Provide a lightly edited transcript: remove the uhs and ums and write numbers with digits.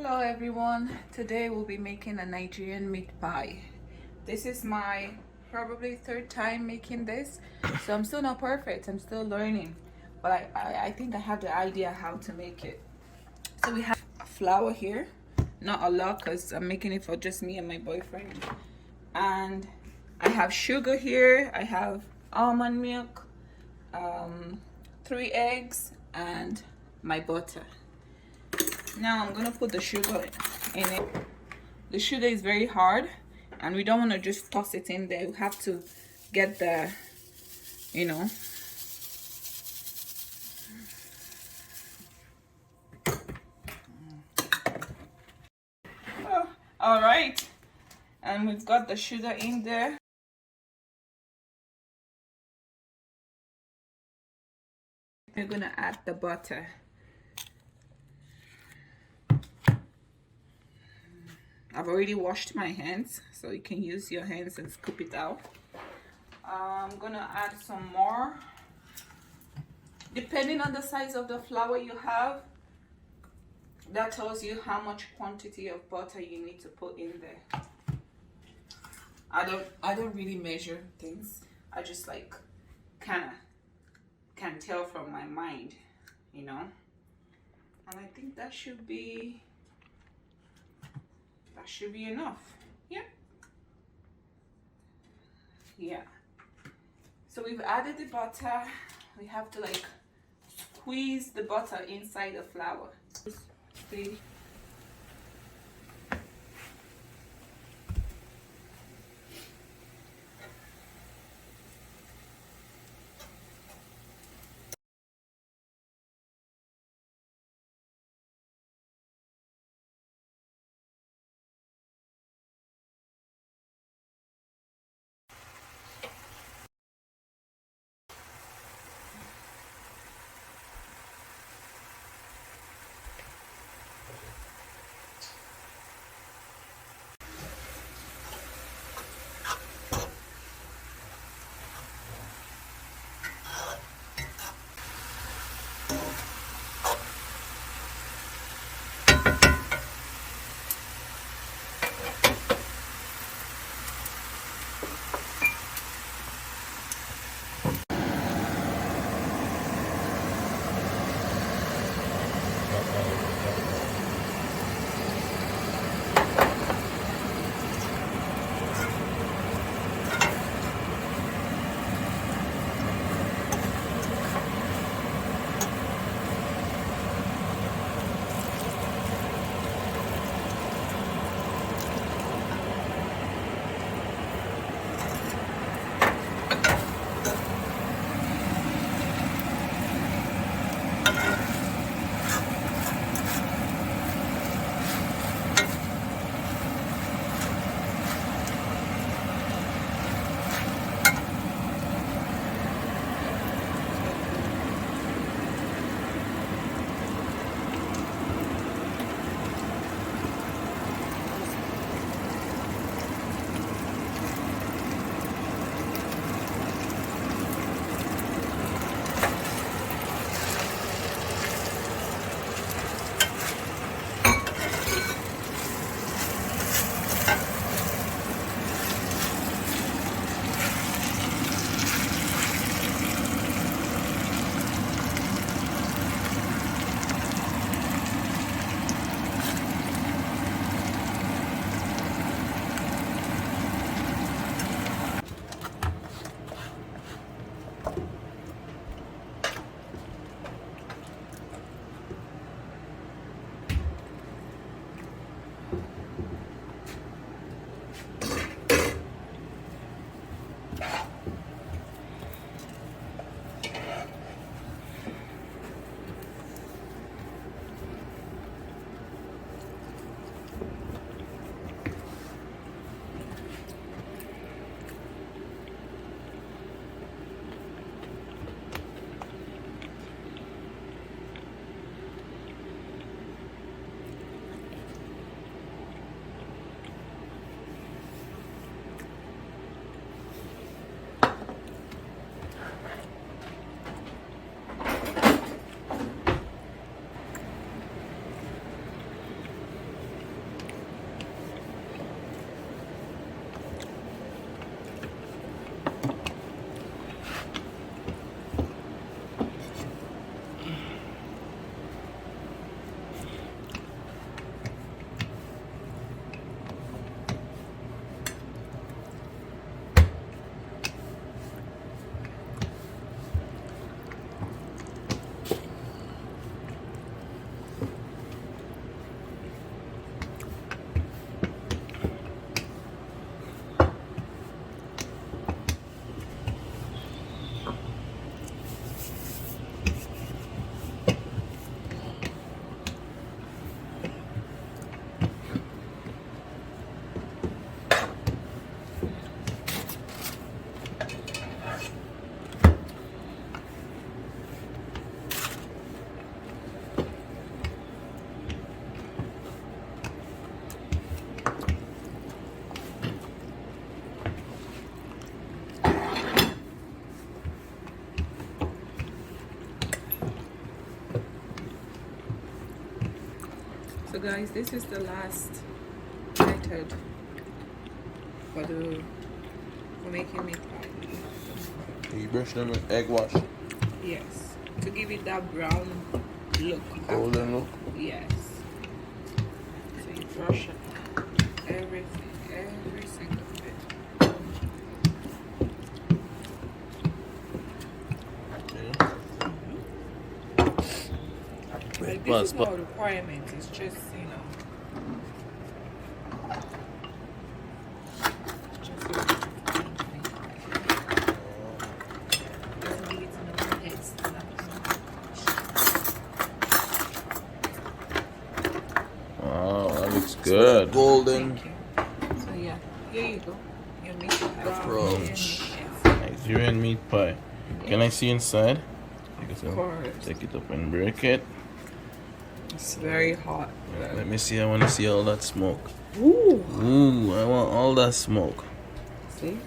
Hello everyone, today we'll be making a Nigerian meat pie. This is my probably third time making this, so I'm still not perfect, I'm still learning, but I think I have the idea how to make it. So we have flour here, not a lot because I'm making it for just me and my boyfriend, and I have sugar here, I have almond milk, 3 eggs, and my butter. Now I'm gonna put the sugar in it. The sugar is very hard and we don't want to just toss it in there. We have to get the, you know. Oh, all right, and we've got the sugar in there. We're gonna add the butter. I've already washed my hands, so you can use your hands and scoop it out. I'm gonna add some more. Depending on the size of the flour you have, that tells you how much quantity of butter you need to put in there. I don't really measure things. I just like kinda can tell from my mind, you know. And I think that should be enough. Yeah. Yeah. So we've added the butter. We have to like squeeze the butter inside the flour. See? So guys, this is the last method for making meat pie. You brush them with egg wash. Yes, to give it that brown look. Golden look. Yes. So you brush it, everything, every single bit. Like this is no requirement. It's just, you know. Wow, that looks good. Golden. Thank you. So yeah, here you go. Your meat pie. Approach. Nigerian meat pie. Can I see inside? Of course. Take it up and break it. It's very hot. Let me see. I want to see all that smoke. Ooh. Ooh, I want all that smoke. See?